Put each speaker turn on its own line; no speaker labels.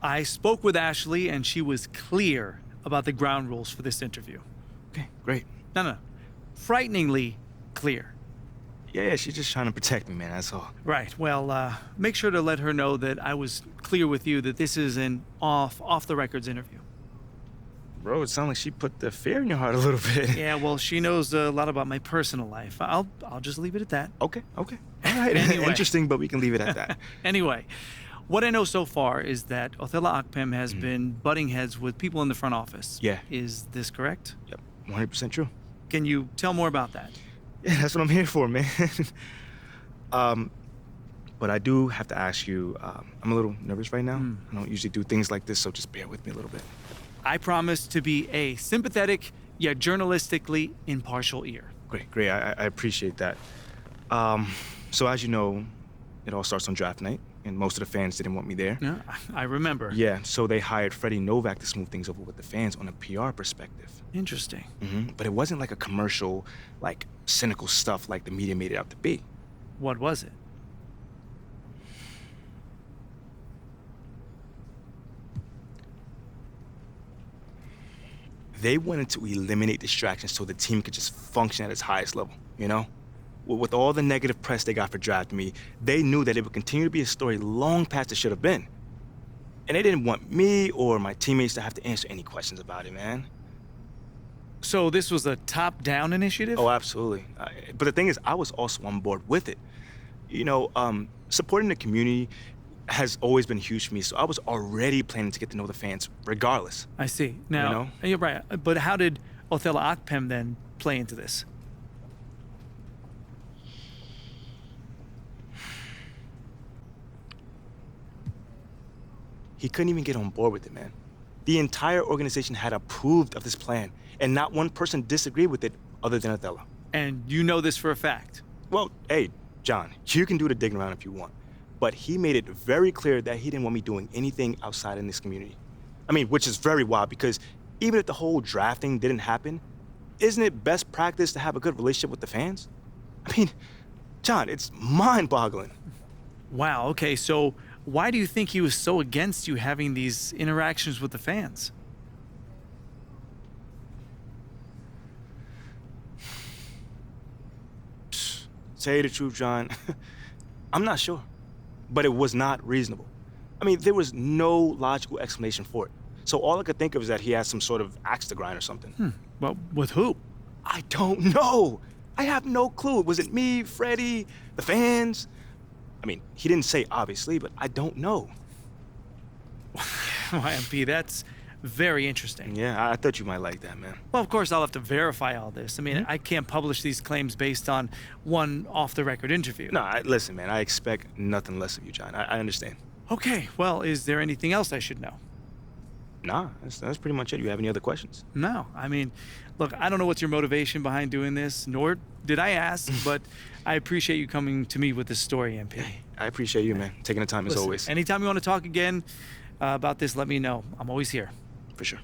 I spoke with Ashley, and she was clear about the ground rules for this interview.
Okay, great.
No. Frighteningly clear.
Yeah, she's just trying to protect me, man, that's all.
Right. Well, make sure to let her know that I was clear with you that this is an off the records interview.
Bro, it sounds like she put the fear in your heart a little bit.
Yeah, well, she knows a lot about my personal life. I'll just leave it at that.
Okay. All right,
Anyway.
interesting, but we can leave it at that.
Anyway, what I know so far is that Othello Akpem has been butting heads with people in the front office.
Yeah.
Is this correct?
Yep, 100% true.
Can you tell more about that?
Yeah, that's what I'm here for, man. But I do have to ask you, I'm a little nervous right now. I don't usually do things like this, so just bear with me a little bit.
I promise to be a sympathetic yet journalistically impartial ear.
Great. I appreciate that. So as you know, it all starts on draft night, and most of the fans didn't want me there.
Yeah, I remember.
Yeah, so they hired Freddie Novak to smooth things over with the fans on a PR perspective.
Interesting.
But it wasn't like a commercial, like cynical stuff like the media made it out to be.
What was it?
They wanted to eliminate distractions so the team could just function at its highest level, you know? With all the negative press they got for drafting me, they knew that it would continue to be a story long past it should have been. And they didn't want me or my teammates to have to answer any questions about it, man.
So this was a top-down initiative?
Oh, absolutely. But the thing is, I was also on board with it. You know, supporting the community has always been huge for me, so I was already planning to get to know the fans regardless.
I see. Now,
You know?
you're right, but how did Othello Akpem then play into this?
He couldn't even get on board with it, man. The entire organization had approved of this plan, and not one person disagreed with it other than Othello.
And you know this for a fact?
Well, hey, John, you can do the digging around if you want, but he made it very clear that he didn't want me doing anything outside in this community. I mean, which is very wild because even if the whole drafting didn't happen, isn't it best practice to have a good relationship with the fans? I mean, John, it's mind-boggling.
Wow, okay, so why do you think he was so against you having these interactions with the fans?
Tell you the truth, John, I'm not sure, but it was not reasonable. I mean, there was no logical explanation for it. So all I could think of is that he had some sort of axe to grind or something.
Well, with who?
I don't know. I have no clue. Was it me, Freddie, the fans? I mean, he didn't say obviously, but I don't know.
YMP, that's very interesting.
Yeah, I thought you might like that, man.
Well, of course, I'll have to verify all this. I mean, I can't publish these claims based on one off-the-record interview.
No, listen, man, I expect nothing less of you, John. I understand.
Okay, well, is there anything else I should know?
Nah, that's pretty much it. You have any other questions?
No, I mean, look, I don't know what's your motivation behind doing this, nor did I ask, but I appreciate you coming to me with this story, MP.
I appreciate you, man. Taking the time as
Listen,
always.
anytime you want to talk again about this, let me know. I'm always here.
For sure.